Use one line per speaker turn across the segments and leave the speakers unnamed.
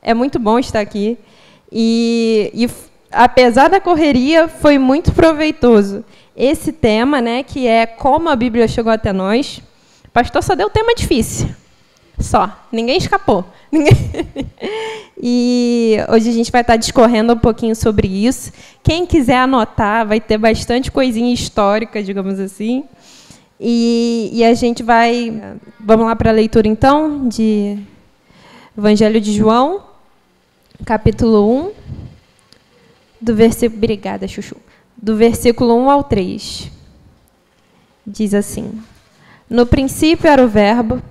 É muito bom estar aqui. E apesar da correria, foi muito proveitoso. Esse tema, né, que é como a Bíblia chegou até nós. O pastor só deu tema difícil. Só. Ninguém escapou. E hoje a gente vai estar discorrendo um pouquinho sobre isso. Quem quiser anotar, vai ter bastante coisinha histórica, digamos assim. E a gente vai... Vamos lá para a leitura, então, de Evangelho de João, capítulo 1, do versículo... Obrigada, Chuchu. Do versículo 1 ao 3. Diz assim: No princípio era o Verbo,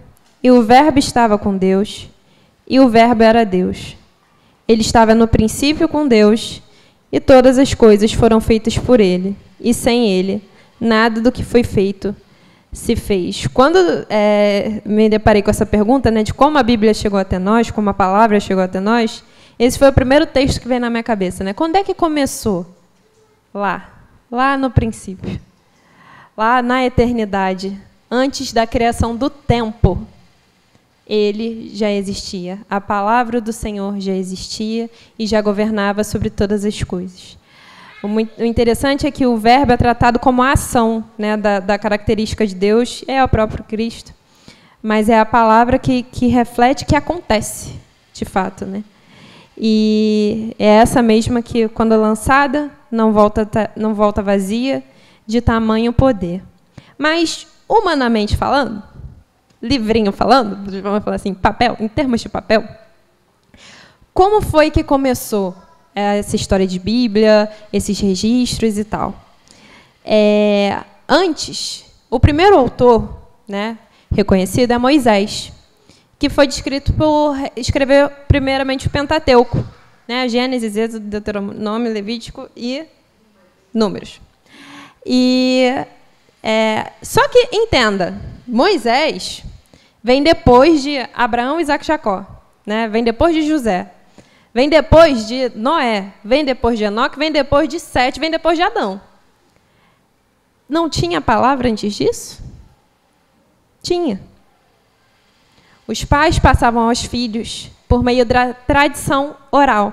e o Verbo estava com Deus, e o Verbo era Deus. Ele estava no princípio com Deus, e todas as coisas foram feitas por ele, e sem ele, nada do que foi feito se fez. Quando me deparei com essa pergunta, né, de como a Bíblia chegou até nós, como a palavra chegou até nós, esse foi o primeiro texto que veio na minha cabeça, né? Quando é que começou? Lá no princípio, lá na eternidade, antes da criação do tempo. Ele já existia, a palavra do Senhor já existia e já governava sobre todas as coisas. O interessante é que o verbo é tratado como a ação, né, da característica de Deus, é o próprio Cristo, mas é a palavra que reflete que acontece, de fato, né? E é essa mesma que, quando lançada, não volta vazia, de tamanho poder. Mas, humanamente falando, livrinho falando, vamos falar assim, papel, em termos de papel, como foi que começou essa história de Bíblia, esses registros e tal? Antes, o primeiro autor, né, reconhecido é Moisés, que foi descrito por escrever primeiramente o Pentateuco, né, Gênesis, Êxodo, Deuteronômio, Levítico e Números. Só que, entenda, Moisés vem depois de Abraão, Isaac e Jacó, né? Vem depois de José, vem depois de Noé, vem depois de Enoque, vem depois de Sete, vem depois de Adão. Não tinha palavra antes disso? Tinha. Os pais passavam aos filhos por meio da tradição oral.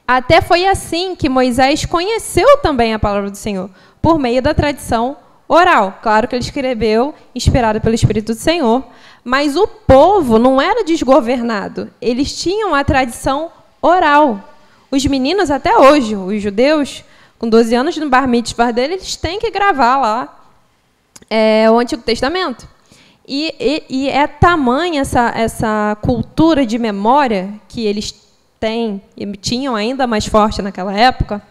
Até foi assim que Moisés conheceu também a palavra do Senhor, por meio da tradição oral. Claro que ele escreveu, inspirado pelo Espírito do Senhor, mas o povo não era desgovernado. Eles tinham a tradição oral. Os meninos, até hoje, os judeus, com 12 anos no bar mitzvah dele, eles têm que gravar lá o Antigo Testamento. E é tamanha essa cultura de memória que eles têm, e tinham ainda mais forte naquela época,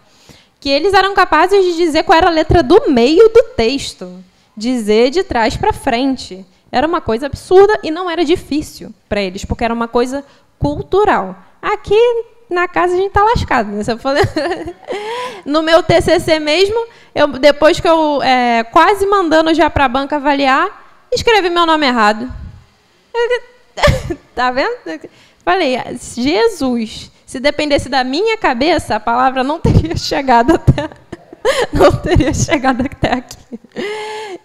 que eles eram capazes de dizer qual era a letra do meio do texto, dizer de trás para frente. Era uma coisa absurda e não era difícil para eles, porque era uma coisa cultural. Aqui na casa a gente está lascado, né? Se eu for... No meu TCC mesmo, depois que eu quase mandando já para a banca avaliar, escrevi meu nome errado. Tá vendo? Falei, Jesus, se dependesse da minha cabeça, a palavra não teria chegado até aqui.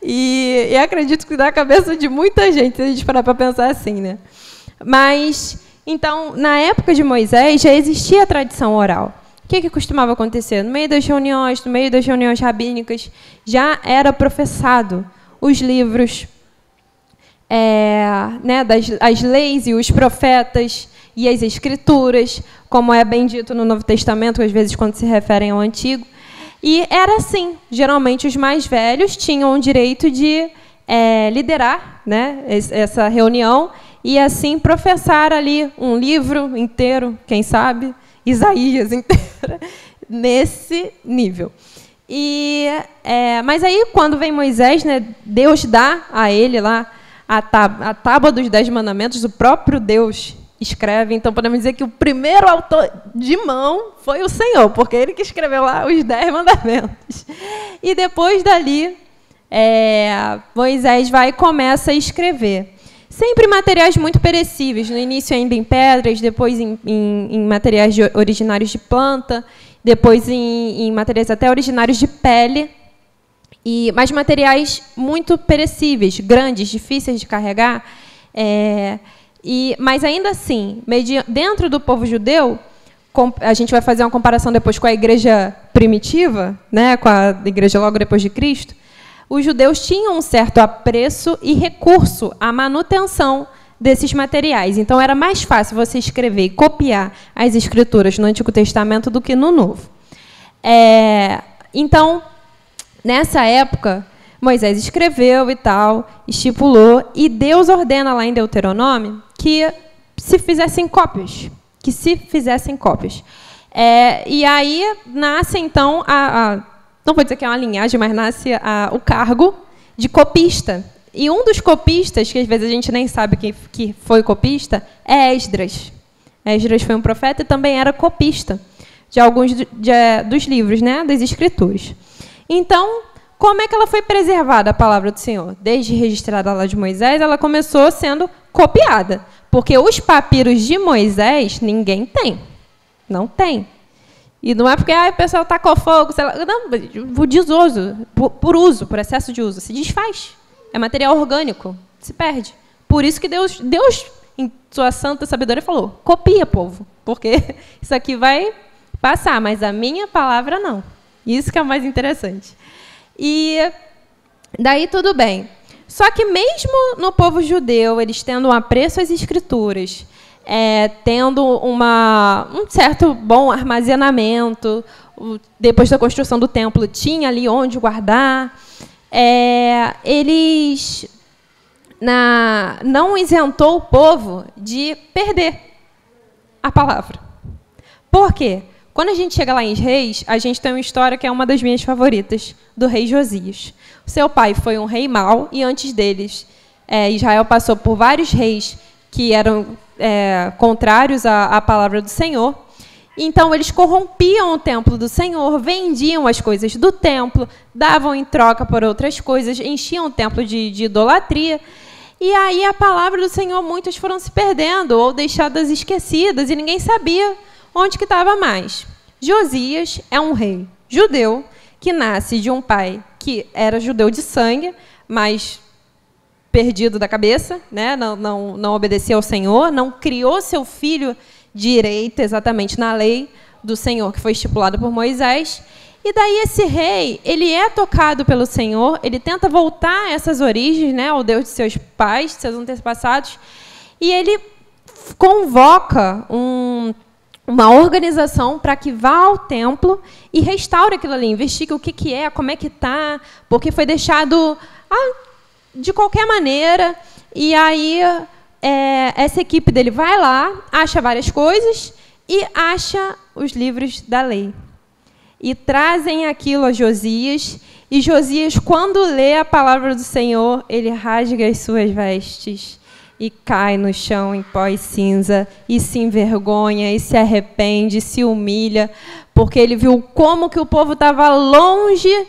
E acredito que da cabeça de muita gente, se a gente parar para pensar assim, né? Mas, então, na época de Moisés, já existia a tradição oral. O que costumava acontecer? No meio das reuniões rabínicas, já era professado os livros, né, as leis e os profetas e as escrituras, como é bem dito no Novo Testamento, às vezes quando se referem ao Antigo. E era assim, geralmente os mais velhos tinham o direito de liderar, né, essa reunião e assim professar ali um livro inteiro, quem sabe, Isaías inteiro, nesse nível. Mas aí, quando vem Moisés, né, Deus dá a ele lá a tábua dos 10 mandamentos, o próprio Deus escreve. Então, podemos dizer que o primeiro autor de mão foi o Senhor, porque ele que escreveu lá os 10 mandamentos. E depois dali, Moisés vai e começa a escrever. Sempre materiais muito perecíveis, no início ainda em pedras, depois em materiais originários de planta, depois em materiais até originários de pele, mas materiais muito perecíveis, grandes, difíceis de carregar. Mas ainda assim, dentro do povo judeu, a gente vai fazer uma comparação depois com a igreja primitiva, né, com a igreja logo depois de Cristo, os judeus tinham um certo apreço e recurso à manutenção desses materiais. Então, era mais fácil você escrever e copiar as escrituras no Antigo Testamento do que no Novo. Então, nessa época, Moisés escreveu e tal, estipulou, e Deus ordena lá em Deuteronômio que se fizessem cópias. E aí nasce, então, não vou dizer que é uma linhagem, mas nasce o cargo de copista. E um dos copistas, que às vezes a gente nem sabe que foi copista, é Esdras. Esdras foi um profeta e também era copista de alguns dos livros, né, das Escrituras. Então, como é que ela foi preservada, a palavra do Senhor? Desde registrada lá de Moisés, ela começou sendo copiada. Porque os papiros de Moisés, ninguém tem. Não tem. E não é porque o pessoal tacou fogo, sei lá, não, por desuso, por uso, por excesso de uso. Se desfaz. É material orgânico. Se perde. Por isso que Deus, em sua santa sabedoria, falou, copia, povo. Porque isso aqui vai passar, mas a minha palavra não. Isso que é o mais interessante. E daí tudo bem. Só que mesmo no povo judeu, eles tendo um apreço às escrituras, tendo um certo bom armazenamento, depois da construção do templo tinha ali onde guardar, eles não isentou o povo de perder a palavra. Por quê? Quando a gente chega lá em Reis, a gente tem uma história que é uma das minhas favoritas, do rei Josias. O seu pai foi um rei mau, e antes deles, Israel passou por vários reis que eram contrários à palavra do Senhor. Então, eles corrompiam o templo do Senhor, vendiam as coisas do templo, davam em troca por outras coisas, enchiam o templo de idolatria. E aí, a palavra do Senhor, muitas foram se perdendo ou deixadas esquecidas, e ninguém sabia onde que estava mais. Josias é um rei judeu que nasce de um pai que era judeu de sangue, mas perdido da cabeça, né? Não obedeceu ao Senhor, não criou seu filho direito exatamente na lei do Senhor que foi estipulada por Moisés. E daí esse rei, ele é tocado pelo Senhor, ele tenta voltar a essas origens, né, ao Deus de seus pais, de seus antepassados, e ele convoca uma organização para que vá ao templo e restaure aquilo ali, investigue o que é, como é que está, porque foi deixado de qualquer maneira. E aí essa equipe dele vai lá, acha várias coisas e acha os livros da lei. E trazem aquilo a Josias, e Josias, quando lê a palavra do Senhor, ele rasga as suas vestes e cai no chão em pó e cinza, e se envergonha, e se arrepende, e se humilha, porque ele viu como que o povo estava longe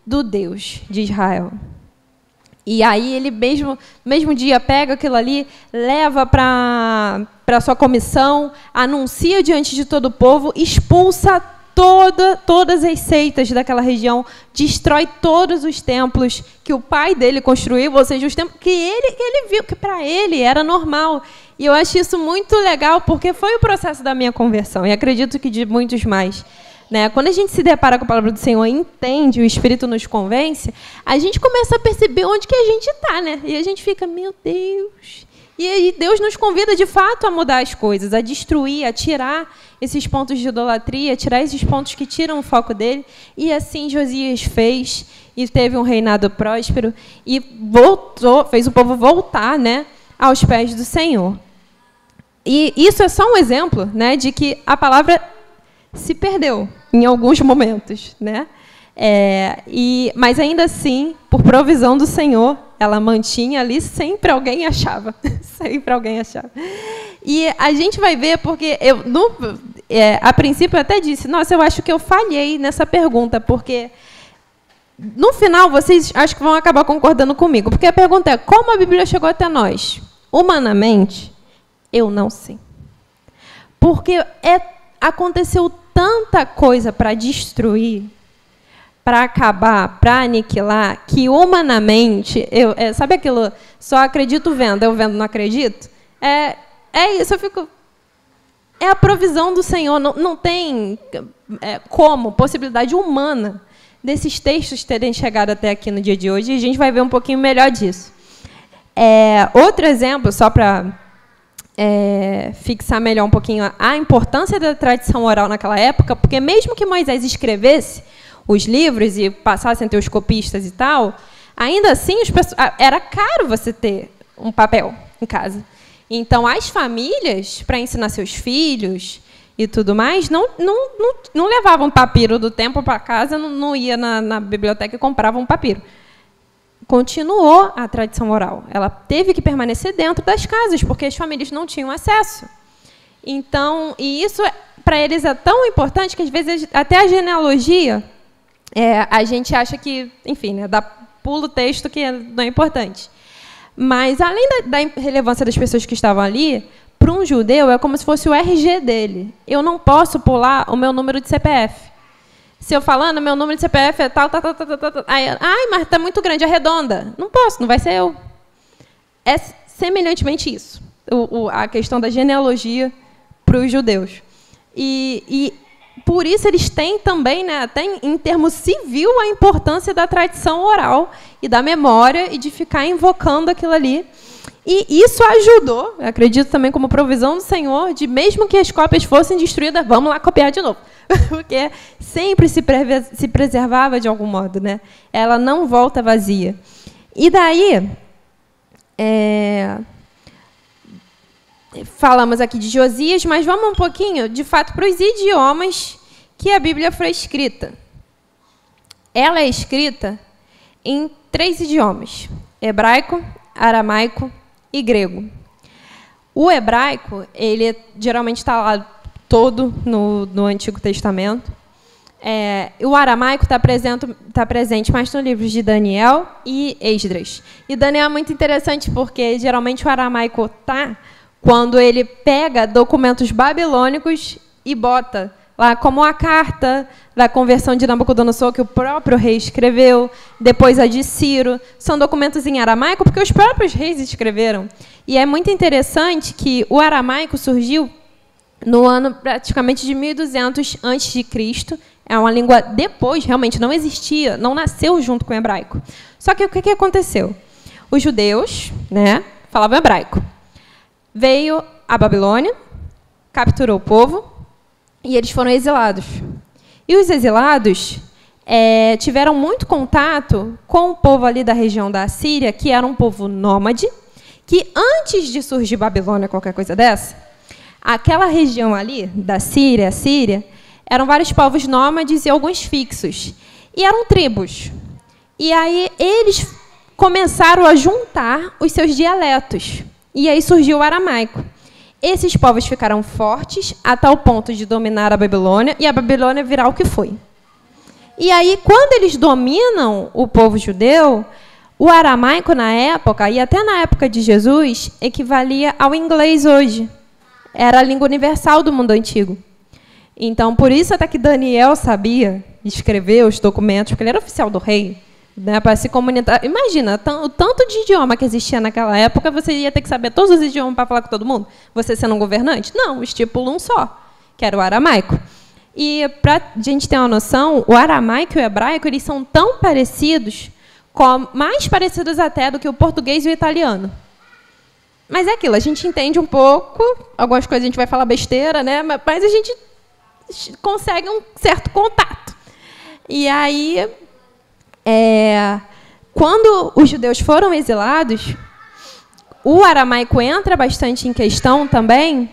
do Deus de Israel. E aí ele mesmo dia pega aquilo ali, leva para a sua comissão, anuncia diante de todo o povo, expulsa todas as seitas daquela região, destrói todos os templos que o pai dele construiu, ou seja, os templos que ele viu, que para ele era normal. E eu acho isso muito legal, porque foi o processo da minha conversão, e acredito que de muitos mais. Né? Quando a gente se depara com a palavra do Senhor e entende, o Espírito nos convence, a gente começa a perceber onde que a gente está, né? E a gente fica, meu Deus... E aí Deus nos convida, de fato, a mudar as coisas, a destruir, a tirar esses pontos de idolatria, a tirar esses pontos que tiram o foco dele. E assim Josias fez, e teve um reinado próspero, e fez o povo voltar, né, aos pés do Senhor. E isso é só um exemplo, né, de que a palavra se perdeu em alguns momentos, né? Mas ainda assim, por provisão do Senhor, ela mantinha ali, sempre alguém achava. Sempre alguém achava. E a gente vai ver, porque a princípio eu até disse, nossa, eu acho que eu falhei nessa pergunta, porque no final vocês acho que vão acabar concordando comigo, porque a pergunta é, como a Bíblia chegou até nós? Humanamente, eu não sei. Porque aconteceu tanta coisa para destruir, para acabar, para aniquilar, que humanamente, sabe aquilo, só acredito vendo, eu vendo não acredito? É isso, eu fico... É a provisão do Senhor, não tem possibilidade humana desses textos terem chegado até aqui no dia de hoje, e a gente vai ver um pouquinho melhor disso. Outro exemplo, só para fixar melhor um pouquinho a importância da tradição oral naquela época, porque mesmo que Moisés escrevesse os livros e passassem a ter os copistas e tal, ainda assim era caro você ter um papel em casa. Então, as famílias, para ensinar seus filhos e tudo mais, não levavam papiro do templo para casa, não ia na biblioteca e comprava um papiro. Continuou a tradição oral. Ela teve que permanecer dentro das casas, porque as famílias não tinham acesso. Então, e isso, para eles, é tão importante que, às vezes, até a genealogia, a gente acha que, enfim, né, dá pulo o texto que não é importante. Mas, além da relevância das pessoas que estavam ali, para um judeu é como se fosse o RG dele. Eu não posso pular o meu número de CPF. Se eu falando, meu número de CPF é tal. Ai, mas está muito grande, arredonda. Não posso, não vai ser eu. É semelhantemente isso, a questão da genealogia para os judeus. E por isso eles têm também, né, até em termo civil, a importância da tradição oral e da memória e de ficar invocando aquilo ali. E isso ajudou, eu acredito também como provisão do Senhor, de mesmo que as cópias fossem destruídas, vamos lá copiar de novo. Porque sempre se preservava de algum modo, né? Ela não volta vazia. E daí, falamos aqui de Josias, mas vamos um pouquinho, de fato, para os idiomas que a Bíblia foi escrita. Ela é escrita em 3 idiomas: hebraico, aramaico e grego. O hebraico, ele geralmente está lá todo no Antigo Testamento. O aramaico está presente mais no livro de Daniel e Esdras. E Daniel é muito interessante porque, geralmente, o aramaico está quando ele pega documentos babilônicos e bota lá como a carta da conversão de Nabucodonosor, que o próprio rei escreveu, depois a de Ciro. São documentos em aramaico porque os próprios reis escreveram. E é muito interessante que o aramaico surgiu no ano praticamente de 1200 a.C. É uma língua depois, realmente não existia, não nasceu junto com o hebraico. Só que o que aconteceu? Os judeus, né, falavam hebraico. Veio a Babilônia, capturou o povo e eles foram exilados. E os exilados tiveram muito contato com o povo ali da região da Assíria, que era um povo nômade, que antes de surgir Babilônia, qualquer coisa dessa, aquela região ali da Síria, eram vários povos nômades e alguns fixos. E eram tribos. E aí eles começaram a juntar os seus dialetos. E aí surgiu o aramaico. Esses povos ficaram fortes a tal ponto de dominar a Babilônia e a Babilônia virar o que foi. E aí, quando eles dominam o povo judeu, o aramaico na época, e até na época de Jesus, equivalia ao inglês hoje. Era a língua universal do mundo antigo. Então, por isso até que Daniel sabia escrever os documentos, porque ele era oficial do rei, né, para se comunicar. Imagina, o tanto de idioma que existia naquela época, você ia ter que saber todos os idiomas para falar com todo mundo? Você sendo um governante? Não, estipula um só, que era o aramaico. E, para a gente ter uma noção, o aramaico e o hebraico eles são tão parecidos, mais parecidos até do que o português e o italiano. Mas é aquilo, a gente entende um pouco, algumas coisas a gente vai falar besteira, né? Mas a gente consegue um certo contato. E aí, quando os judeus foram exilados, o aramaico entra bastante em questão também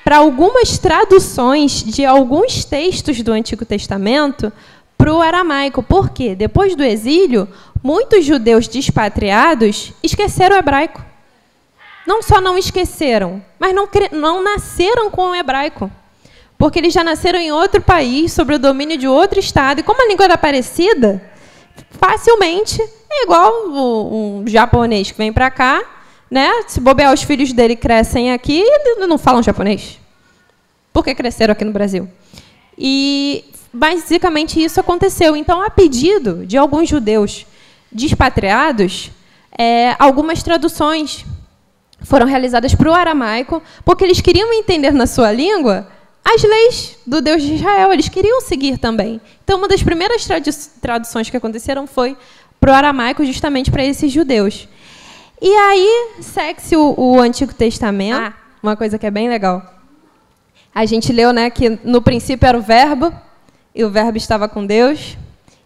para algumas traduções de alguns textos do Antigo Testamento para o aramaico. Por quê? Depois do exílio, muitos judeus despatriados esqueceram o hebraico. Não só não esqueceram, mas não nasceram com o hebraico. Porque eles já nasceram em outro país, sob o domínio de outro estado. E como a língua era parecida, facilmente é igual um japonês que vem para cá, né? Se bobear, os filhos dele crescem aqui e não falam japonês. Porque cresceram aqui no Brasil. E, basicamente, isso aconteceu. Então, a pedido de alguns judeus despatriados, algumas traduções foram realizadas para o aramaico, porque eles queriam entender na sua língua as leis do Deus de Israel, eles queriam seguir também. Então, uma das primeiras traduções que aconteceram foi para o aramaico, justamente para esses judeus. E aí, segue-se o Antigo Testamento, uma coisa que é bem legal. A gente leu, né, que no princípio era o Verbo, e o Verbo estava com Deus,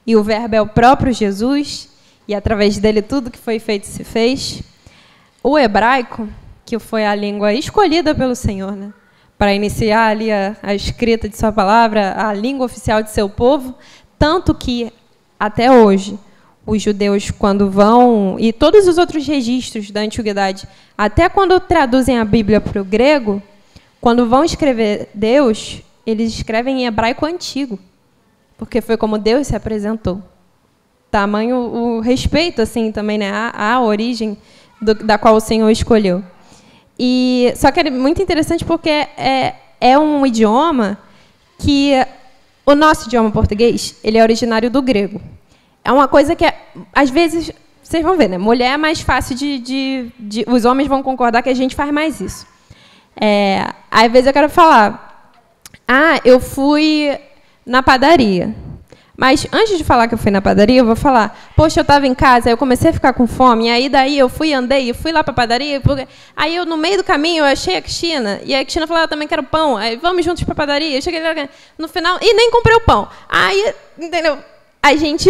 e o Verbo é o próprio Jesus, e através dele tudo que foi feito se fez. O hebraico, que foi a língua escolhida pelo Senhor, né, para iniciar ali a escrita de sua palavra, a língua oficial de seu povo, tanto que, até hoje, os judeus, quando vão, e todos os outros registros da antiguidade, até quando traduzem a Bíblia para o grego, quando vão escrever Deus, eles escrevem em hebraico antigo, porque foi como Deus se apresentou. Tamanho o respeito, assim, também, né, à origem da qual o Senhor escolheu. E só que é muito interessante porque é um idioma que o nosso idioma português, ele é originário do grego. É uma coisa que, às vezes, vocês vão ver, né? Mulher é mais fácil os homens vão concordar que a gente faz mais isso. Às vezes eu quero falar, eu fui na padaria. Mas antes de falar que eu fui na padaria, eu vou falar, poxa, eu estava em casa, aí eu comecei a ficar com fome, e aí daí eu andei, fui lá para a padaria, aí eu, no meio do caminho, eu achei a Cristina, e a Cristina falou, eu também quero pão, aí vamos juntos para a padaria, eu cheguei lá, no final, e nem comprei o pão. Aí, entendeu? A gente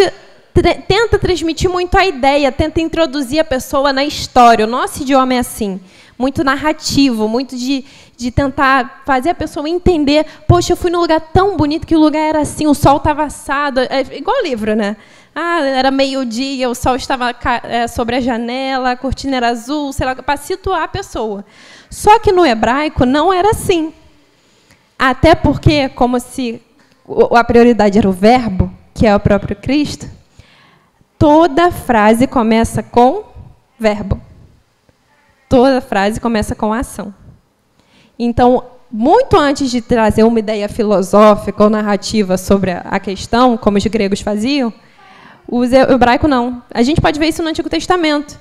tenta transmitir muito a ideia, tenta introduzir a pessoa na história. O nosso idioma é assim, muito narrativo, muito de tentar fazer a pessoa entender. Poxa, eu fui num lugar tão bonito que o lugar era assim, o sol estava assado, igual livro, né? Era meio-dia, o sol estava sobre a janela, a cortina era azul, sei lá, para situar a pessoa. Só que no hebraico não era assim. Até porque, como se a prioridade era o verbo, que é o próprio Cristo, toda frase começa com verbo. Toda frase começa com ação. Então, muito antes de trazer uma ideia filosófica ou narrativa sobre a questão, como os gregos faziam, o hebraico não. A gente pode ver isso no Antigo Testamento.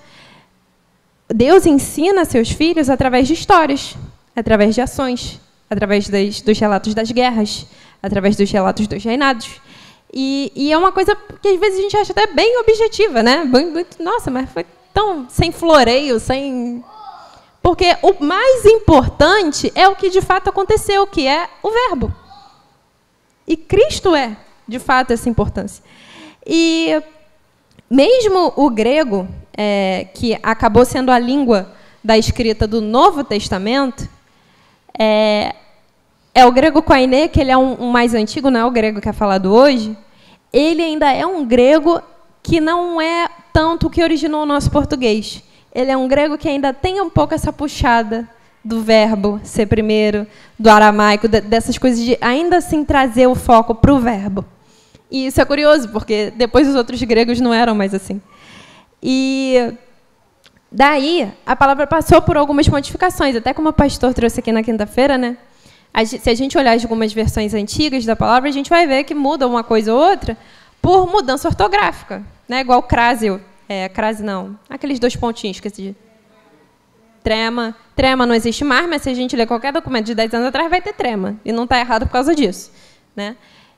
Deus ensina seus filhos através de histórias, através de ações, através dos relatos das guerras, através dos relatos dos reinados. E é uma coisa que, às vezes, a gente acha até bem objetiva, né? Nossa, mas foi tão sem floreio, sem... Porque o mais importante é o que, de fato, aconteceu, que é o verbo. E Cristo é, de fato, essa importância. E mesmo o grego, que acabou sendo a língua da escrita do Novo Testamento, o grego koiné, que ele é um mais antigo, não é o grego que é falado hoje, ele ainda é um grego que não é tanto o que originou o nosso português. Ele é um grego que ainda tem um pouco essa puxada do verbo ser primeiro, do aramaico, dessas coisas de ainda assim trazer o foco para o verbo. E isso é curioso, porque depois os outros gregos não eram mais assim. E daí a palavra passou por algumas modificações, até como o pastor trouxe aqui na quinta-feira, né? Se a gente olhar algumas versões antigas da palavra, a gente vai ver que muda uma coisa ou outra por mudança ortográfica, né? Igual crase, crase não, aqueles dois pontinhos que se trema. Trema não existe mais, mas se a gente ler qualquer documento de 10 anos atrás, vai ter trema. E não está errado por causa disso, né?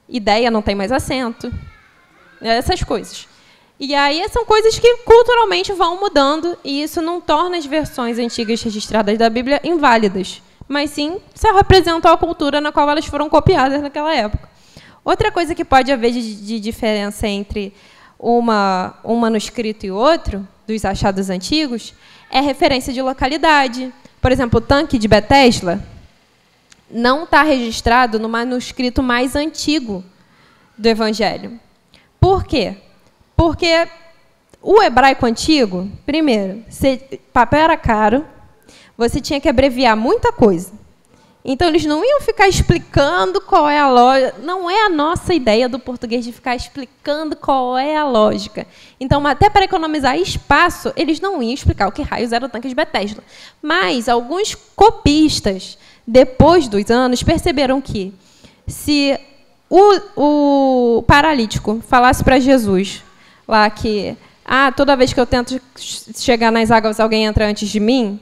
Ideia não tem mais acento. Essas coisas. E aí são coisas que culturalmente vão mudando, e isso não torna as versões antigas registradas da Bíblia inválidas, mas sim só representam a cultura na qual elas foram copiadas naquela época. Outra coisa que pode haver de diferença entre um manuscrito e outro, dos achados antigos, é referência de localidade. Por exemplo, o tanque de Betesda não está registrado no manuscrito mais antigo do Evangelho. Por quê? Porque o hebraico antigo, primeiro, papel era caro, você tinha que abreviar muita coisa. Então, eles não iam ficar explicando qual é a lógica. Não é a nossa ideia do português de ficar explicando qual é a lógica. Então, até para economizar espaço, eles não iam explicar o que raios era o tanque de Betesda. Mas alguns copistas, depois dos anos, perceberam que se o paralítico falasse para Jesus lá que toda vez que eu tento chegar nas águas, alguém entra antes de mim,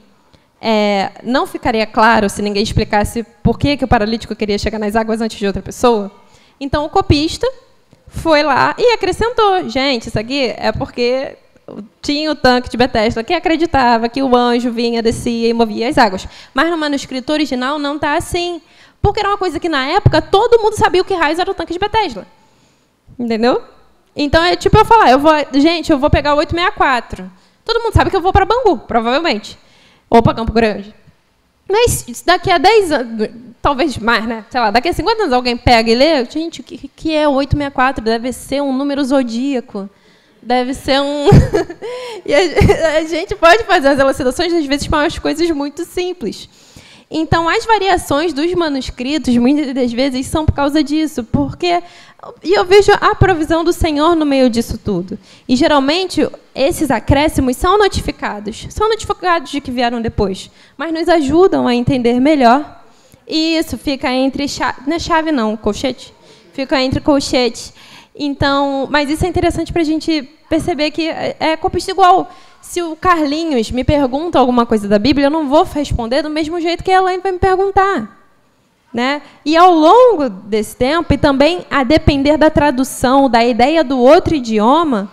não ficaria claro se ninguém explicasse por que o paralítico queria chegar nas águas antes de outra pessoa. Então, o copista foi lá e acrescentou. Gente, isso aqui é porque tinha o tanque de Betesda que acreditava que o anjo vinha, descia e movia as águas. Mas no manuscrito original não está assim. Porque era uma coisa que, na época, todo mundo sabia o que raios era o tanque de Betesda. Entendeu? Então, é tipo eu falar, eu vou pegar o 864. Todo mundo sabe que eu vou para Bangu, provavelmente. Ou para Campo Grande. Mas daqui a 10 anos, talvez mais, né? Sei lá, daqui a 50 anos alguém pega e lê, gente, o que é o 864? Deve ser um número zodíaco. Deve ser um... E a gente pode fazer as elucidações, às vezes, para umas coisas muito simples. Então, as variações dos manuscritos, muitas das vezes, são por causa disso, porque eu vejo a provisão do Senhor no meio disso tudo. E, geralmente, esses acréscimos são notificados de que vieram depois, mas nos ajudam a entender melhor. E isso fica entre... Não é chave, não, colchete. Fica entre colchetes. Então, mas isso é interessante para a gente perceber que é copista igual. Se o Carlinhos me pergunta alguma coisa da Bíblia, eu não vou responder do mesmo jeito que a Elaine vai me perguntar. Né? E, ao longo desse tempo, e também a depender da tradução, da ideia do outro idioma,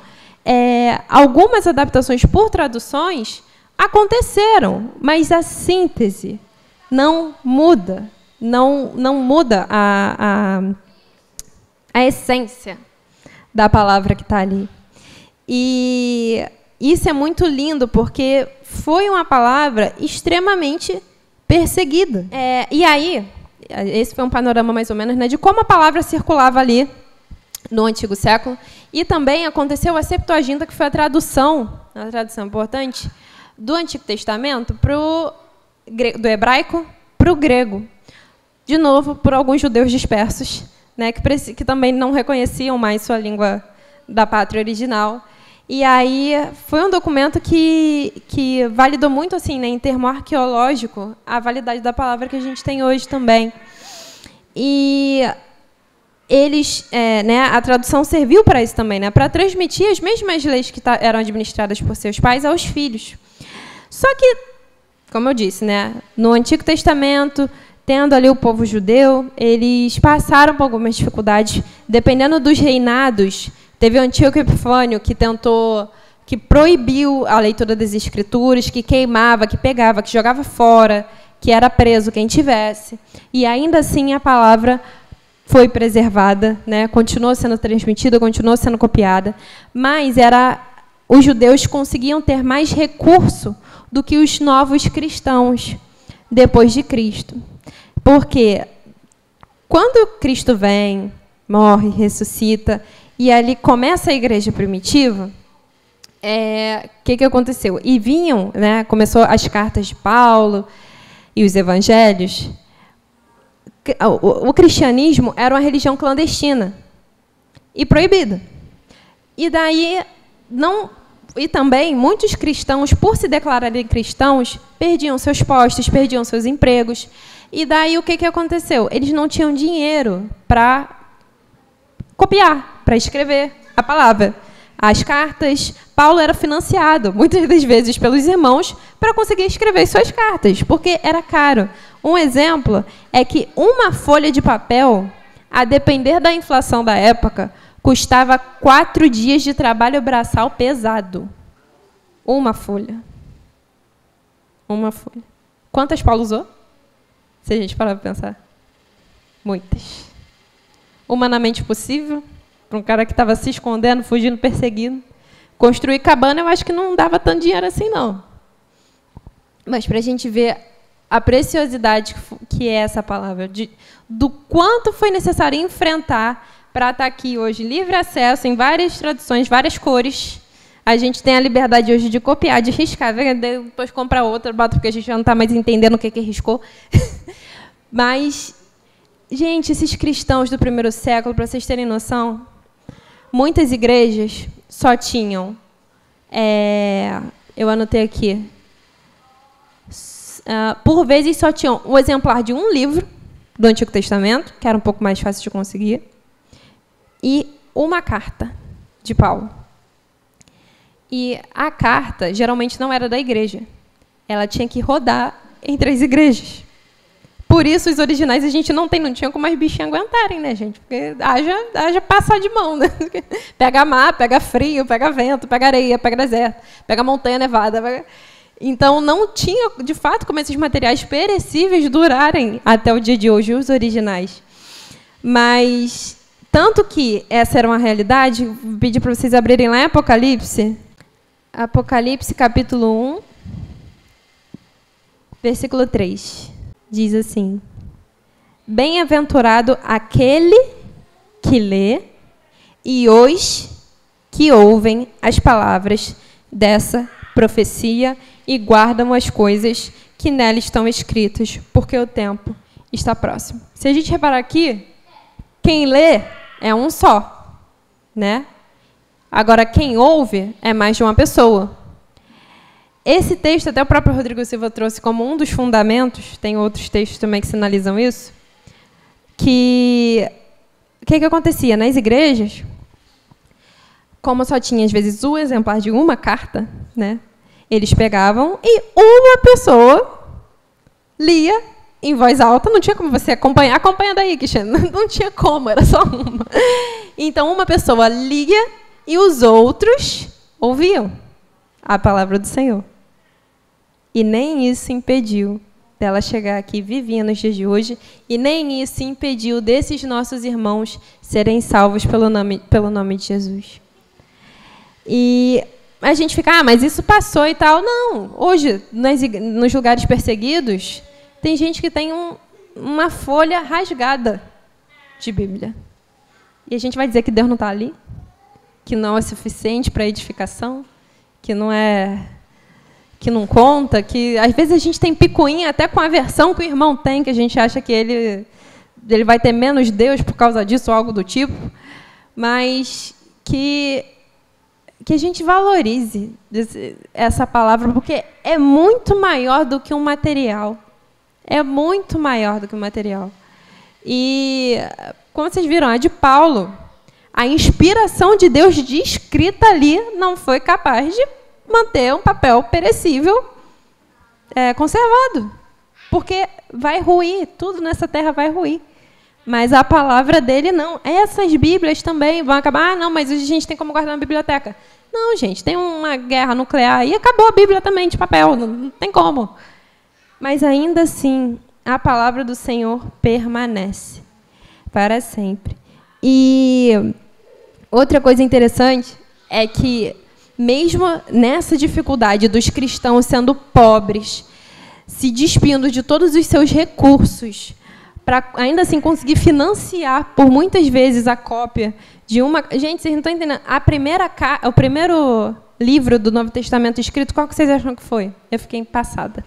algumas adaptações por traduções aconteceram, mas a síntese não muda. Não muda a essência da palavra que está ali. E isso é muito lindo, porque foi uma palavra extremamente perseguida. E aí, esse foi um panorama mais ou menos, né, de como a palavra circulava ali no antigo século. E também aconteceu a Septuaginta, que foi a tradução importante, do Antigo Testamento do hebraico para o grego. De novo, por alguns judeus dispersos, né, que também não reconheciam mais sua língua da pátria original. E aí foi um documento que validou muito, assim, né, em termo arqueológico, a validade da palavra que a gente tem hoje também. E eles, a tradução serviu para isso também, né, para transmitir as mesmas leis que eram administradas por seus pais aos filhos. Só que, como eu disse, né, no Antigo Testamento, tendo ali o povo judeu, eles passaram por algumas dificuldades, dependendo dos reinados. Teve o Antíoco Epifânio, que proibiu a leitura das Escrituras, que queimava, que pegava, que jogava fora, que era preso quem tivesse. E, ainda assim, a palavra foi preservada, né? Continuou sendo transmitida, continuou sendo copiada, mas os judeus conseguiam ter mais recurso do que os novos cristãos depois de Cristo. Porque quando Cristo vem, morre, ressuscita, e ali começa a igreja primitiva, que aconteceu? E vinham, né, começou as cartas de Paulo e os evangelhos. O cristianismo era uma religião clandestina e proibida. E daí e também muitos cristãos, por se declararem cristãos, perdiam seus postos, perdiam seus empregos. E daí o que aconteceu? Eles não tinham dinheiro para copiar, para escrever a palavra. As cartas, Paulo era financiado, muitas das vezes, pelos irmãos, para conseguir escrever suas cartas, porque era caro. Um exemplo é que uma folha de papel, a depender da inflação da época, custava 4 dias de trabalho braçal pesado. Uma folha. Uma folha. Quantas Paulo usou? Se a gente parar para pensar. Muitas. Humanamente possível, para um cara que estava se escondendo, fugindo, perseguindo. Construir cabana, eu acho que não dava tanto dinheiro assim, não. Mas para a gente ver a preciosidade que é essa palavra, do quanto foi necessário enfrentar para estar aqui hoje, livre acesso, em várias traduções, várias cores. A gente tem a liberdade hoje de copiar, de riscar, depois comprar outra, bota porque a gente já não está mais entendendo o que riscou. Mas, gente, esses cristãos do primeiro século, para vocês terem noção, muitas igrejas só tinham, eu anotei aqui, por vezes só tinham um exemplar de um livro do Antigo Testamento, que era um pouco mais fácil de conseguir, e uma carta de Paulo. E a carta geralmente não era da igreja, ela tinha que rodar entre as igrejas. Por isso, os originais a gente não tinha como as bichinhas aguentarem, né, gente? Porque haja passar de mão, né? Pega mar, pega frio, pega vento, pega areia, pega deserto, pega montanha nevada. Então, não tinha, de fato, como esses materiais perecíveis durarem até o dia de hoje, os originais. Mas, tanto que essa era uma realidade, vou pedir para vocês abrirem lá em Apocalipse. Apocalipse, capítulo 1, versículo 3. Diz assim: bem-aventurado aquele que lê e os que ouvem as palavras dessa profecia e guardam as coisas que nela estão escritas, porque o tempo está próximo. Se a gente reparar aqui, quem lê é um só, né? Agora, quem ouve é mais de uma pessoa. Esse texto, até o próprio Rodrigo Silva trouxe como um dos fundamentos, tem outros textos também que sinalizam isso, que o que acontecia? Nas igrejas, como só tinha, às vezes, um exemplar de uma carta, né, eles pegavam e uma pessoa lia em voz alta, não tinha como você acompanhar. Acompanha daí, Cristiano. Não tinha como, era só uma. Então, uma pessoa lia e os outros ouviam a palavra do Senhor. E nem isso impediu dela chegar aqui vivinha nos dias de hoje, e nem isso impediu desses nossos irmãos serem salvos pelo nome de Jesus. E a gente fica, mas isso passou e tal. Não, hoje, nos lugares perseguidos, tem gente que tem uma folha rasgada de Bíblia. E a gente vai dizer que Deus não está ali? Que não é suficiente para edificação? Que não conta? Que às vezes a gente tem picuinha até com a versão que o irmão tem, que a gente acha que ele vai ter menos Deus por causa disso ou algo do tipo. Mas que a gente valorize essa palavra, porque é muito maior do que um material. É muito maior do que um material. E, como vocês viram, a de Paulo, a inspiração de Deus de escrita ali não foi capaz de manter um papel perecível conservado. Porque vai ruir, tudo nessa terra vai ruir. Mas a palavra dele não. Essas Bíblias também vão acabar. Ah, não, mas a gente tem como guardar na biblioteca. Não, gente, tem uma guerra nuclear e acabou a Bíblia também de papel, não tem como. Mas ainda assim, a palavra do Senhor permanece para sempre. E outra coisa interessante é que, mesmo nessa dificuldade dos cristãos sendo pobres, se despindo de todos os seus recursos, para ainda assim conseguir financiar por muitas vezes a cópia de uma... Gente, vocês não estão entendendo. O primeiro livro do Novo Testamento escrito, qual que vocês acham que foi? Eu fiquei passada.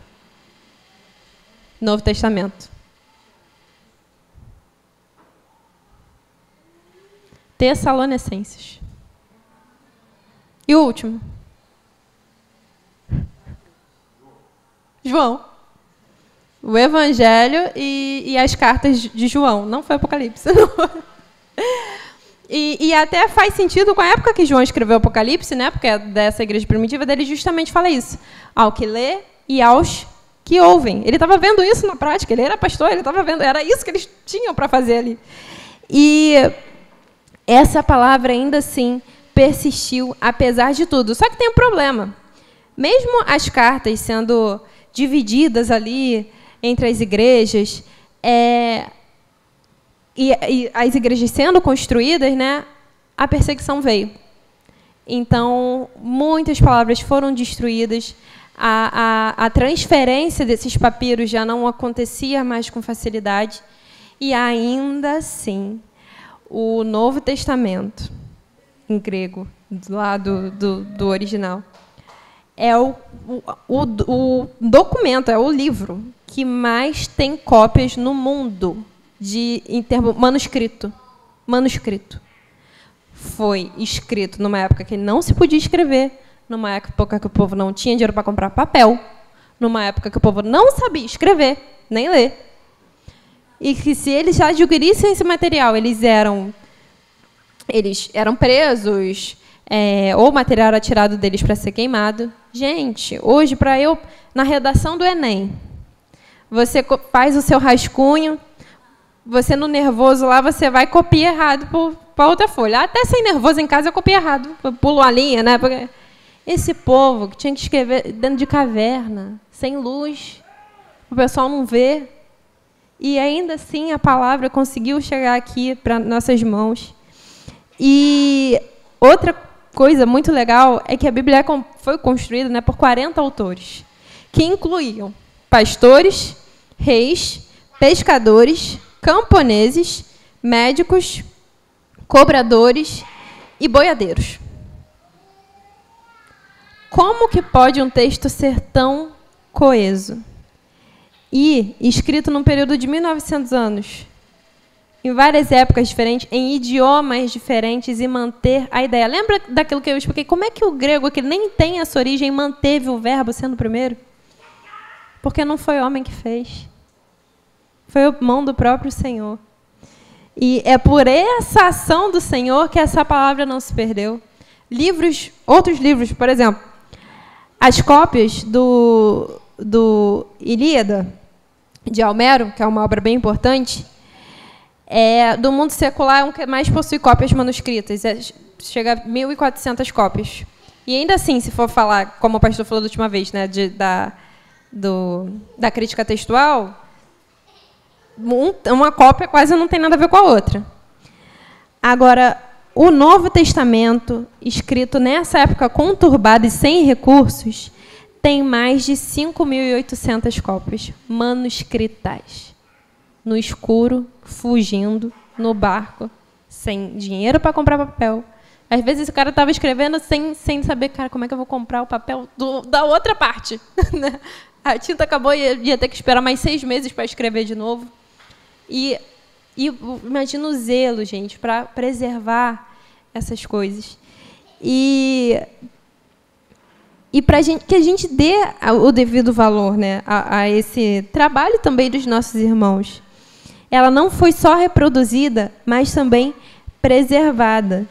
Novo Testamento. Tessalonicenses. E o último? João. O Evangelho e as cartas de João. Não foi Apocalipse. Não. E até faz sentido com a época que João escreveu Apocalipse, né? Porque é dessa igreja primitiva dele, justamente fala isso. Ao que lê e aos que ouvem. Ele estava vendo isso na prática, ele era pastor, ele estava vendo, era isso que eles tinham para fazer ali. E essa palavra ainda assim persistiu, apesar de tudo. Só que tem um problema. Mesmo as cartas sendo divididas ali entre as igrejas, e as igrejas sendo construídas, né, a perseguição veio. Então, muitas palavras foram destruídas, a transferência desses papiros já não acontecia mais com facilidade, e ainda assim, o Novo Testamento, em grego, lá do original, é o documento, é o livro que mais tem cópias no mundo em termo manuscrito. Manuscrito. Foi escrito numa época que não se podia escrever, numa época que o povo não tinha dinheiro para comprar papel, numa época que o povo não sabia escrever, nem ler. E que se eles adquirissem esse material, eles eram presos, ou o material era tirado deles para ser queimado. Gente, hoje, na redação do Enem, você faz o seu rascunho, você no nervoso lá, você vai copiar errado para outra folha. Até sem nervoso em casa, eu copio errado. Eu pulo a linha, né? Porque esse povo que tinha que escrever dentro de caverna, sem luz, o pessoal não vê. E ainda assim a palavra conseguiu chegar aqui para nossas mãos. E outra coisa muito legal é que a Bíblia foi construída, né, por 40 autores, que incluíam pastores, reis, pescadores, camponeses, médicos, cobradores e boiadeiros. Como que pode um texto ser tão coeso? E escrito num período de 1900 anos, em várias épocas diferentes, em idiomas diferentes, e manter a ideia. Lembra daquilo que eu expliquei? Como é que o grego, que nem tem essa origem, manteve o verbo sendo o primeiro? Porque não foi homem que fez. Foi a mão do próprio Senhor. E é por essa ação do Senhor que essa palavra não se perdeu. Outros livros, por exemplo, as cópias do Ilíada, de Homero, que é uma obra bem importante, do mundo secular é um que mais possui cópias manuscritas. Chega a 1.400 cópias. E ainda assim, se for falar, como o pastor falou da última vez, né, da crítica textual, uma cópia quase não tem nada a ver com a outra. Agora, o Novo Testamento, escrito nessa época conturbada e sem recursos, tem mais de 5.800 cópias manuscritas. No escuro, fugindo, no barco, sem dinheiro para comprar papel. Às vezes o cara estava escrevendo sem saber, cara, como é que eu vou comprar o papel da outra parte. A tinta acabou e ia ter que esperar mais 6 meses para escrever de novo. E imagina o zelo, gente, para preservar essas coisas. E para que a gente dê o devido valor, né, a esse trabalho também dos nossos irmãos. Ela não foi só reproduzida, mas também preservada.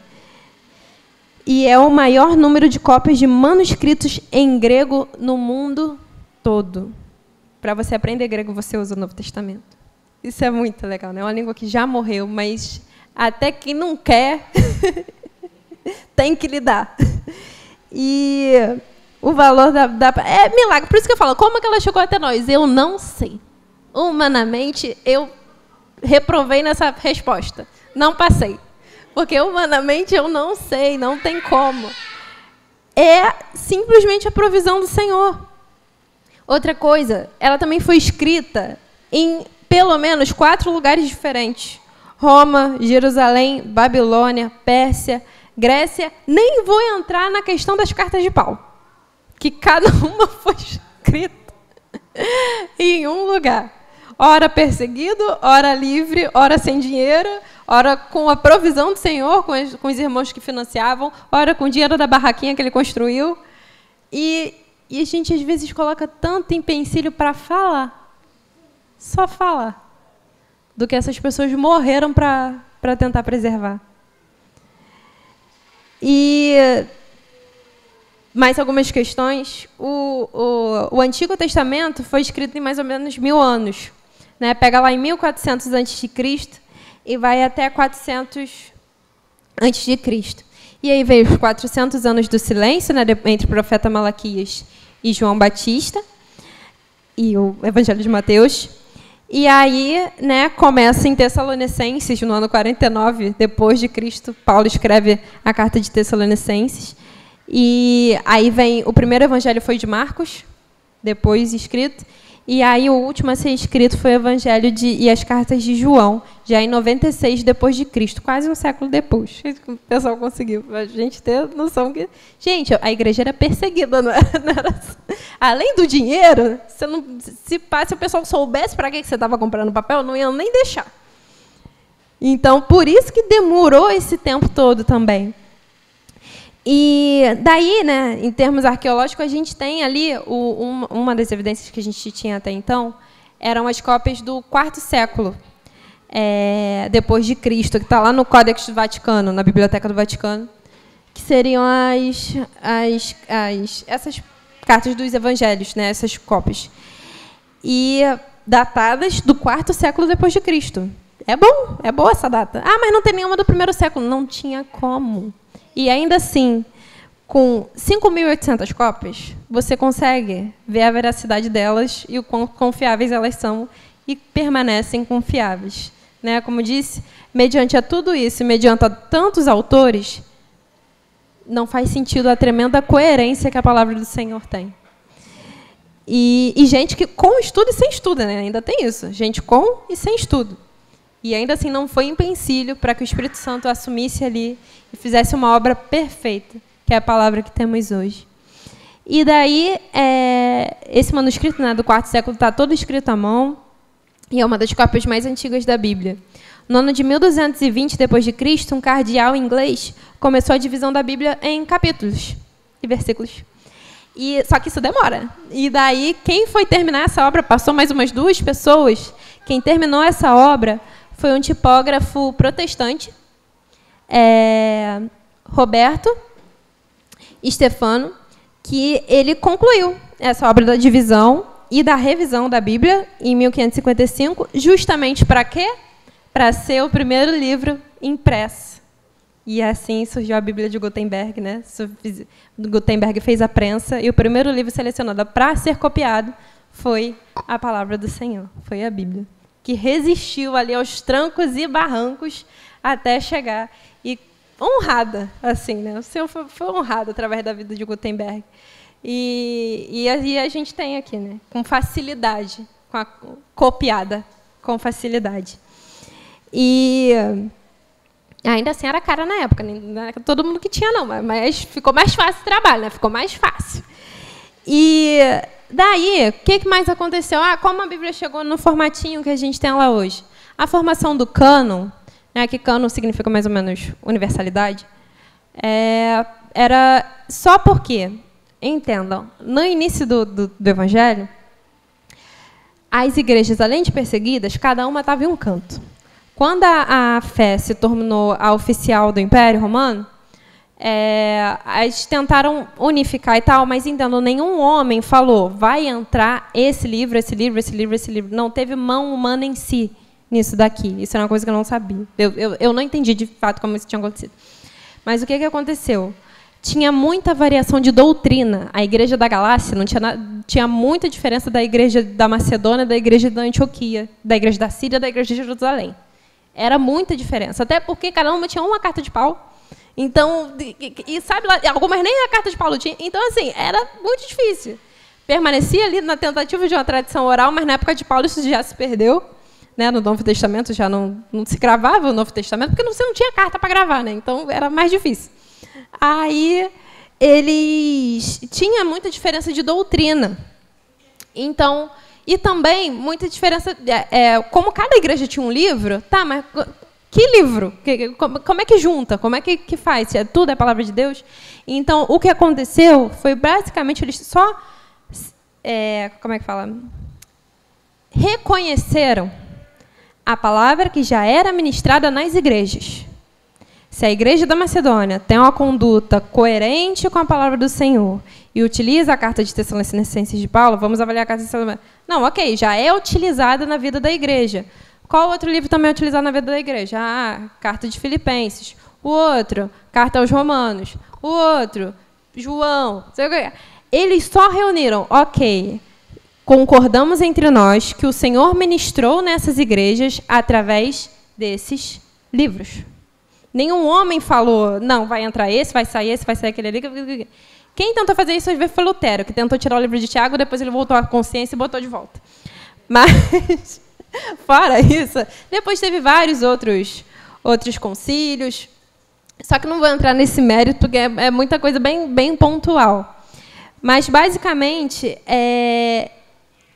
E é o maior número de cópias de manuscritos em grego no mundo todo. Para você aprender grego, você usa o Novo Testamento. Isso é muito legal, né? É uma língua que já morreu, mas até quem não quer tem que lidar. E o valor é milagre. Por isso que eu falo, como é que ela chegou até nós? Eu não sei. Humanamente, eu reprovei nessa resposta. Não passei. Porque humanamente eu não sei, não tem como. É simplesmente a provisão do Senhor. Outra coisa, ela também foi escrita em pelo menos 4 lugares diferentes. Roma, Jerusalém, Babilônia, Pérsia, Grécia. Nem vou entrar na questão das cartas de Paulo, que cada uma foi escrita em um lugar. Ora perseguido, ora livre, ora sem dinheiro, ora com a provisão do Senhor, com os irmãos que financiavam, ora com o dinheiro da barraquinha que ele construiu. E a gente, às vezes, coloca tanto empecilho para falar, só falar, do que essas pessoas morreram para tentar preservar. E mais algumas questões. O Antigo Testamento foi escrito em mais ou menos 1000 anos. Né? Pega lá em 1400 a.C. e vai até 400 a.C. E aí veio os 400 anos do silêncio, né, entre o profeta Malaquias e João Batista, e o Evangelho de Mateus. E aí, né, começa em Tessalonicenses, no ano 49 depois de Cristo, Paulo escreve a carta de Tessalonicenses. E aí vem, o primeiro evangelho foi de Marcos, depois escrito, e aí o último a ser escrito foi o evangelho e as cartas de João, já em 96 depois de Cristo, quase um século depois. O pessoal conseguiu, a gente ter noção que... Gente, a igreja era perseguida, não era... Além do dinheiro, se o pessoal soubesse para que você estava comprando papel, não iam nem deixar. Então, por isso que demorou esse tempo todo também. E daí, né, em termos arqueológicos, a gente tem ali, uma das evidências que a gente tinha até então, eram as cópias do IV século, depois de Cristo, que está lá no Códex do Vaticano, na Biblioteca do Vaticano, que seriam essas cartas dos evangelhos, né, essas cópias. E datadas do 4º século depois de Cristo. É boa essa data. Ah, mas não tem nenhuma do 1º século. Não tinha como. E ainda assim, com 5.800 cópias, você consegue ver a veracidade delas e o quão confiáveis elas são e permanecem confiáveis. Né? Como disse, mediante a tudo isso, mediante a tantos autores, não faz sentido a tremenda coerência que a palavra do Senhor tem. E gente que com estudo e sem estudo, né? Ainda tem isso. Gente com e sem estudo. E ainda assim não foi empecilho para que o Espírito Santo assumisse ali e fizesse uma obra perfeita, que é a palavra que temos hoje. E daí, esse manuscrito, né, do 4º século está todo escrito à mão e é uma das cópias mais antigas da Bíblia. No ano de 1220 d.C., um cardeal inglês começou a divisão da Bíblia em capítulos e versículos. Só que isso demora. E daí, quem foi terminar essa obra, passou mais umas 2 pessoas. Quem terminou essa obra foi um tipógrafo protestante, Roberto Stefano, que ele concluiu essa obra da divisão e da revisão da Bíblia em 1555, justamente para quê? Para ser o primeiro livro impresso. E assim surgiu a Bíblia de Gutenberg, né? Gutenberg fez a prensa e o primeiro livro selecionado para ser copiado foi a palavra do Senhor, foi a Bíblia, que resistiu ali aos trancos e barrancos até chegar. E honrada, assim, né? O Senhor foi honrado através da vida de Gutenberg. E a gente tem aqui, né? Com facilidade, copiada com facilidade. E ainda assim era cara na época, não era todo mundo que tinha, não, mas ficou mais fácil o trabalho, né? Ficou mais fácil. E daí, o que mais aconteceu? Como a Bíblia chegou no formatinho que a gente tem lá hoje? A formação do cânon, né, que cânon significa mais ou menos universalidade, era só porque, entendam, no início do Evangelho, as igrejas, além de perseguidas, cada uma estava em um canto. Quando a fé se tornou a oficial do Império Romano, eles tentaram unificar e tal, mas entendam, nenhum homem falou, vai entrar esse livro, esse livro, esse livro, esse livro. Não teve mão humana em si nisso daqui. Isso era uma coisa que eu não sabia. Eu não entendi, de fato, como isso tinha acontecido. Mas o que aconteceu? Tinha muita variação de doutrina. A igreja da Galácia não tinha muita diferença da igreja da Macedônia, da igreja da Antioquia, da igreja da Síria, da igreja de Jerusalém. Era muita diferença. Até porque cada uma tinha uma carta de Paulo. Então, e sabe lá, algumas nem a carta de Paulo tinha. Então, assim, era muito difícil. Permanecia ali na tentativa de uma tradição oral, mas na época de Paulo isso já se perdeu. Né? No Novo Testamento já não se gravava o Novo Testamento, porque você não tinha carta para gravar, né? Então era mais difícil. Aí eles tinham muita diferença de doutrina. Então, e também muita diferença, como cada igreja tinha um livro, tá, mas que livro? Como é que junta? Como é que faz? Tudo é a palavra de Deus? Então, o que aconteceu foi, basicamente, eles só, como é que fala? Reconheceram a palavra que já era ministrada nas igrejas. Se a igreja da Macedônia tem uma conduta coerente com a palavra do Senhor e utiliza a carta de Tessalonicenses de Paulo, vamos avaliar a carta de Tessalonicenses. Não, ok, já é utilizada na vida da igreja. Qual outro livro também é utilizado na vida da igreja? Carta de Filipenses. O outro, carta aos Romanos. O outro, João. Eles só reuniram, ok, concordamos entre nós que o Senhor ministrou nessas igrejas através desses livros. Nenhum homem falou, não, vai entrar esse, vai sair aquele ali. Quem tentou fazer isso foi Lutero, que tentou tirar o livro de Tiago, depois ele voltou à consciência e botou de volta. Mas, fora isso, depois teve vários outros concílios. Só que não vou entrar nesse mérito, porque é muita coisa bem pontual. Mas, basicamente,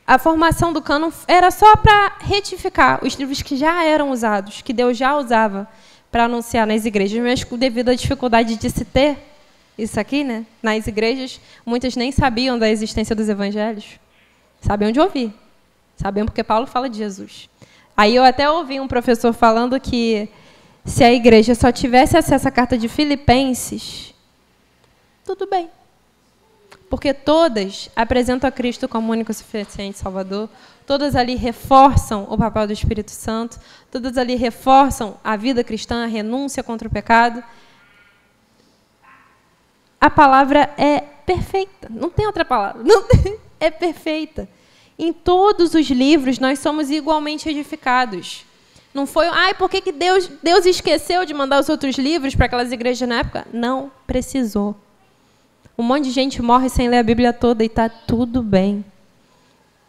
a formação do cânon era só para retificar os livros que já eram usados, que Deus já usava para anunciar nas igrejas, mas devido à dificuldade de se ter isso aqui, né, nas igrejas, muitas nem sabiam da existência dos evangelhos. Sabiam de ouvir. Sabiam porque Paulo fala de Jesus. Aí eu até ouvi um professor falando que se a igreja só tivesse acesso à carta de Filipenses, tudo bem. porque todas apresentam a Cristo como único, suficiente Salvador, todas ali reforçam o papel do Espírito Santo, todas ali reforçam a vida cristã, a renúncia contra o pecado. A palavra é perfeita, não tem outra palavra, é perfeita. Em todos os livros nós somos igualmente edificados. Não foi, por que Deus esqueceu de mandar os outros livros para aquelas igrejas na época? Não precisou. Um monte de gente morre sem ler a Bíblia toda e está tudo bem,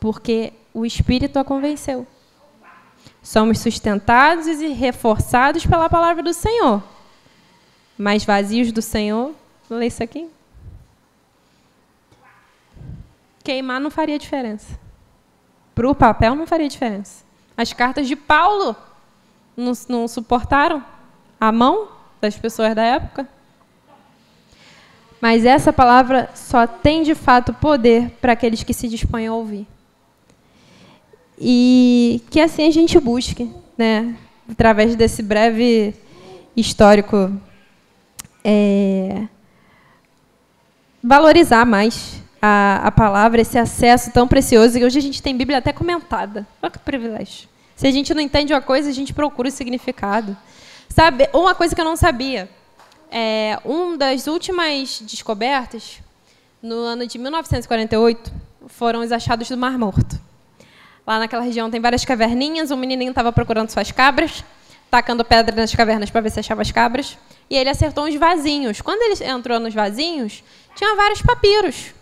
porque o Espírito a convenceu. Somos sustentados e reforçados pela palavra do Senhor, mas vazios do Senhor, vou ler isso aqui. Queimar não faria diferença. Para o papel não faria diferença. As cartas de Paulo não suportaram a mão das pessoas da época. Mas essa palavra só tem, de fato, poder para aqueles que se dispõem a ouvir. E que assim a gente busque, né, através desse breve histórico, valorizar mais a palavra, esse acesso tão precioso, que hoje a gente tem Bíblia até comentada. Olha que privilégio. Se a gente não entende uma coisa, a gente procura o significado. Sabe, uma coisa que eu não sabia, uma das últimas descobertas, no ano de 1948, foram os achados do Mar Morto. Lá naquela região tem várias caverninhas, um menininho estava procurando suas cabras, tacando pedra nas cavernas para ver se achava as cabras, e ele acertou uns vasinhos. Quando ele entrou nos vasinhos, tinha vários papiros.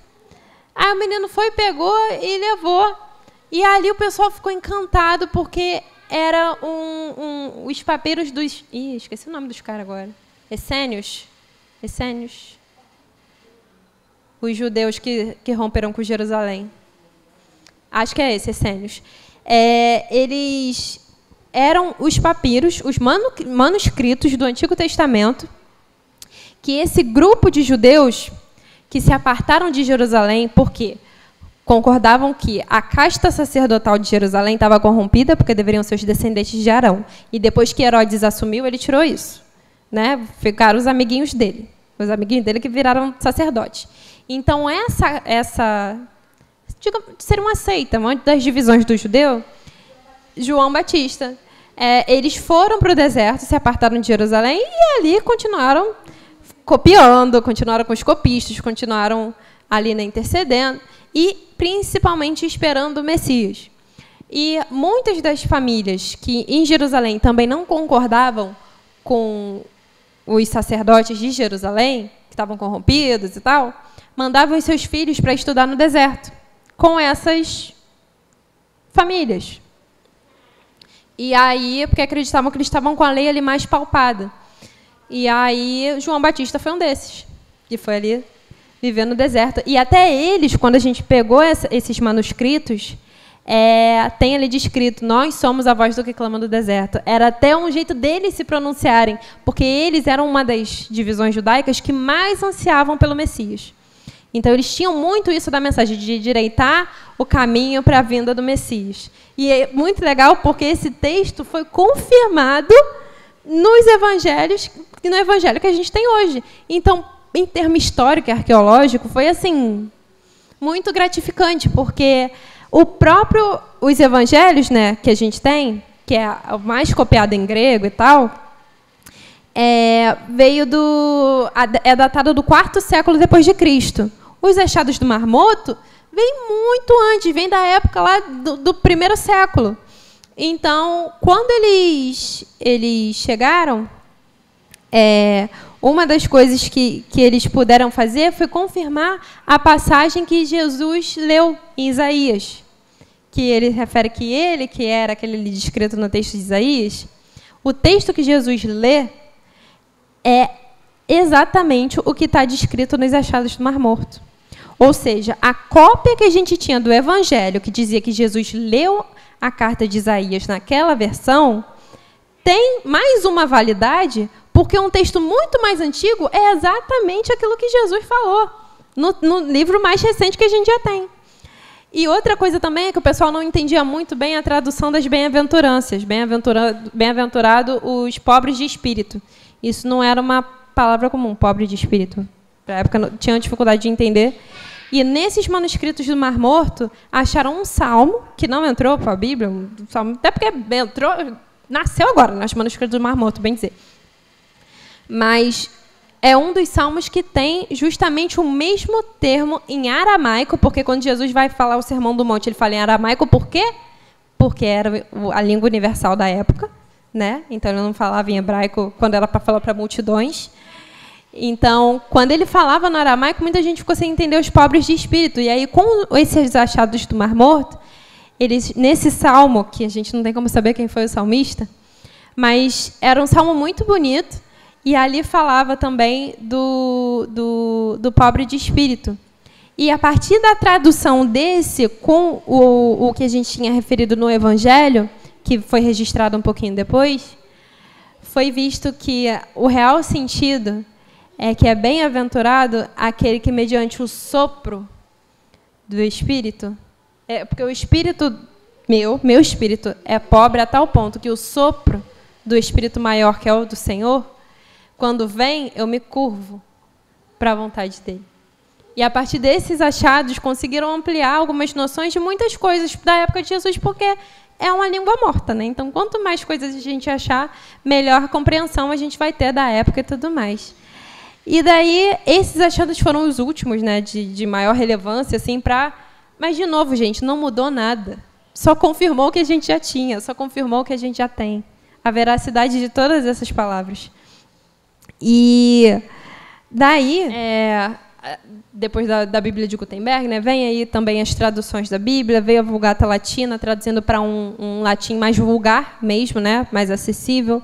Aí o menino foi, pegou e levou. E ali o pessoal ficou encantado, porque era os papiros dos... esqueci o nome dos caras agora. Essênios. Os judeus que romperam com Jerusalém. Acho que é esse, Essênios. Eles eram os papiros, os manuscritos do Antigo Testamento, que esse grupo de judeus que se apartaram de Jerusalém, porque concordavam que a casta sacerdotal de Jerusalém estava corrompida, porque deveriam ser os descendentes de Arão. E depois que Herodes assumiu, ele tirou isso, né? Ficaram os amiguinhos dele que viraram sacerdotes. Então, seria uma seita, uma das divisões do judeu, João Batista. Eles foram para o deserto, se apartaram de Jerusalém e ali continuaram copiando, continuaram com os copistas, continuaram ali, né, intercedendo e principalmente esperando o Messias. E muitas das famílias que em Jerusalém também não concordavam com os sacerdotes de Jerusalém, que estavam corrompidos e tal, mandavam os seus filhos para estudar no deserto com essas famílias. E aí, porque acreditavam que eles estavam com a lei ali mais palpada. E aí, João Batista foi um desses, que foi ali viver no deserto. E até eles, quando a gente pegou esses manuscritos, tem ali descrito, nós somos a voz do que clama do deserto. Era até um jeito deles se pronunciarem, porque eles eram uma das divisões judaicas que mais ansiavam pelo Messias. Então, eles tinham muito isso da mensagem, de endireitar o caminho para a vinda do Messias. E é muito legal, porque esse texto foi confirmado nos evangelhos, no evangelho que a gente tem hoje. Então, em termo histórico e arqueológico, foi assim muito gratificante, porque os evangelhos, né, que a gente tem, que é o mais copiado em grego e tal, é datado do 4º século depois de Cristo. Os achados do Mar Morto vêm muito antes, vem da época lá do 1º século. Então, quando eles chegaram, uma das coisas que eles puderam fazer foi confirmar a passagem que Jesus leu em Isaías, que ele refere que era aquele descrito no texto de Isaías. O texto que Jesus lê é exatamente o que está descrito nos achados do Mar Morto. Ou seja, a cópia que a gente tinha do Evangelho, que dizia que Jesus leu a carta de Isaías naquela versão, tem mais uma validade, porque um texto muito mais antigo é exatamente aquilo que Jesus falou, no livro mais recente que a gente já tem. E outra coisa também é que o pessoal não entendia muito bem a tradução das bem-aventuranças. Bem-aventurado os pobres de espírito. Isso não era uma palavra comum, pobre de espírito. Na época tinha dificuldade de entender. E nesses manuscritos do Mar Morto, acharam um salmo, que não entrou para a Bíblia, salmo, até porque nasceu agora, nos manuscritos do Mar Morto, bem dizer. Mas é um dos salmos que tem justamente o mesmo termo em aramaico, porque quando Jesus vai falar o Sermão do Monte, ele fala em aramaico, por quê? Porque era a língua universal da época, né? Então ele não falava em hebraico quando era para falar para multidões. Então, quando ele falava no aramaico, muita gente ficou sem entender os pobres de espírito. E aí, com esses achados do Mar Morto, eles, nesse salmo, que a gente não tem como saber quem foi o salmista, mas era um salmo muito bonito, e ali falava também do pobre de espírito. E a partir da tradução desse, com o que a gente tinha referido no Evangelho, que foi registrado um pouquinho depois, foi visto que o real sentido é que é bem-aventurado aquele que, mediante o sopro do Espírito, porque o Espírito, meu Espírito, é pobre a tal ponto que o sopro do Espírito maior, que é o do Senhor, quando vem, eu me curvo para a vontade dele. E, a partir desses achados, conseguiram ampliar algumas noções de muitas coisas da época de Jesus, porque é uma língua morta, né? Então, quanto mais coisas a gente achar, melhor compreensão a gente vai ter da época e tudo mais. E daí, esses achados foram os últimos, né, de maior relevância, assim, mas, de novo, gente, não mudou nada. Só confirmou o que a gente já tinha, só confirmou o que a gente já tem. A veracidade de todas essas palavras. E daí, depois da Bíblia de Gutenberg, né, vem aí também as traduções da Bíblia, veio a Vulgata Latina, traduzindo para um latim mais vulgar mesmo, né, mais acessível.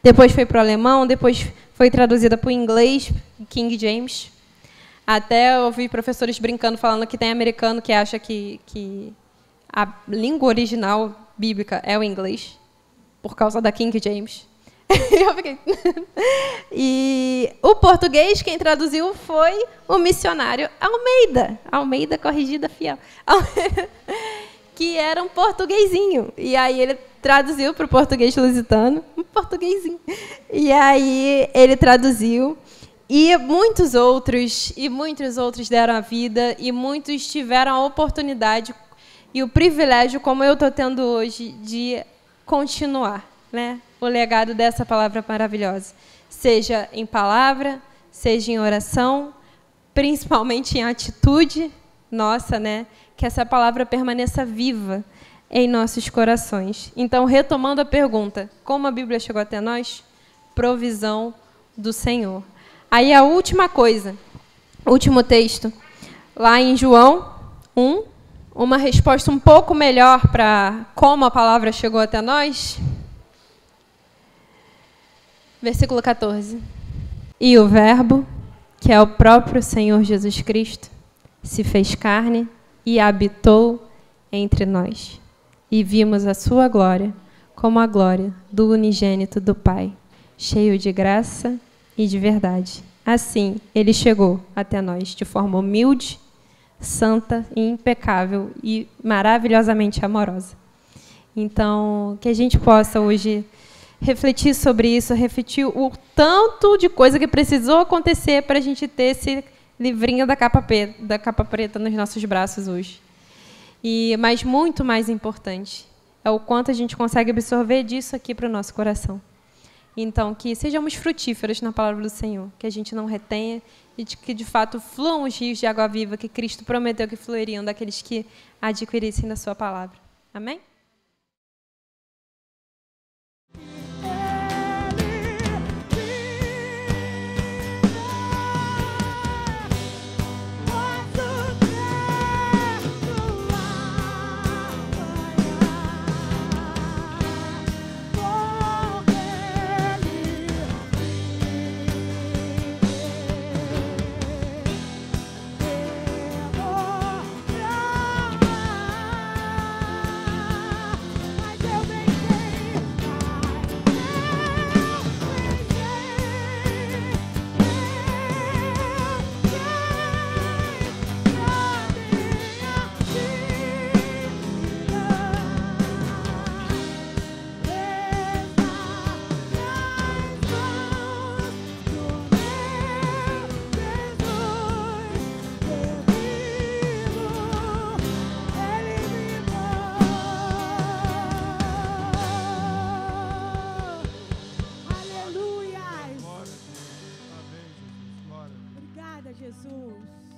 Depois foi para o alemão, depois foi traduzida para o inglês, King James. Até eu ouvi professores brincando, falando que tem americano que acha que a língua original bíblica é o inglês, por causa da King James. Eu fiquei... E o português, quem traduziu foi o missionário Almeida Corrigida Fiel, que era um portuguesinho. E aí ele traduziu para o português lusitano, um portuguesinho. E aí ele traduziu, e muitos outros deram a vida, e muitos tiveram a oportunidade e o privilégio, como eu estou tendo hoje, de continuar, né, o legado dessa palavra maravilhosa. Seja em palavra, seja em oração, principalmente em atitude nossa, né, que essa palavra permaneça viva em nossos corações. Então, retomando a pergunta, como a Bíblia chegou até nós? Provisão do Senhor. Aí a última coisa, último texto, lá em João 1, uma resposta um pouco melhor para como a palavra chegou até nós. Versículo 14. E o Verbo, que é o próprio Senhor Jesus Cristo, se fez carne e habitou entre nós. E vimos a sua glória, como a glória do unigênito do Pai, cheio de graça e de verdade. Assim, ele chegou até nós de forma humilde, santa e impecável e maravilhosamente amorosa. Então, que a gente possa hoje refletir sobre isso, refletir o tanto de coisa que precisou acontecer para a gente ter esse livrinho da capa preta nos nossos braços hoje. Mas muito mais importante é o quanto a gente consegue absorver disso aqui para o nosso coração. Então, que sejamos frutíferos na palavra do Senhor, que a gente não retenha e que, de fato, fluam os rios de água viva que Cristo prometeu que fluiriam daqueles que adquirissem da sua palavra. Amém?
Jesus.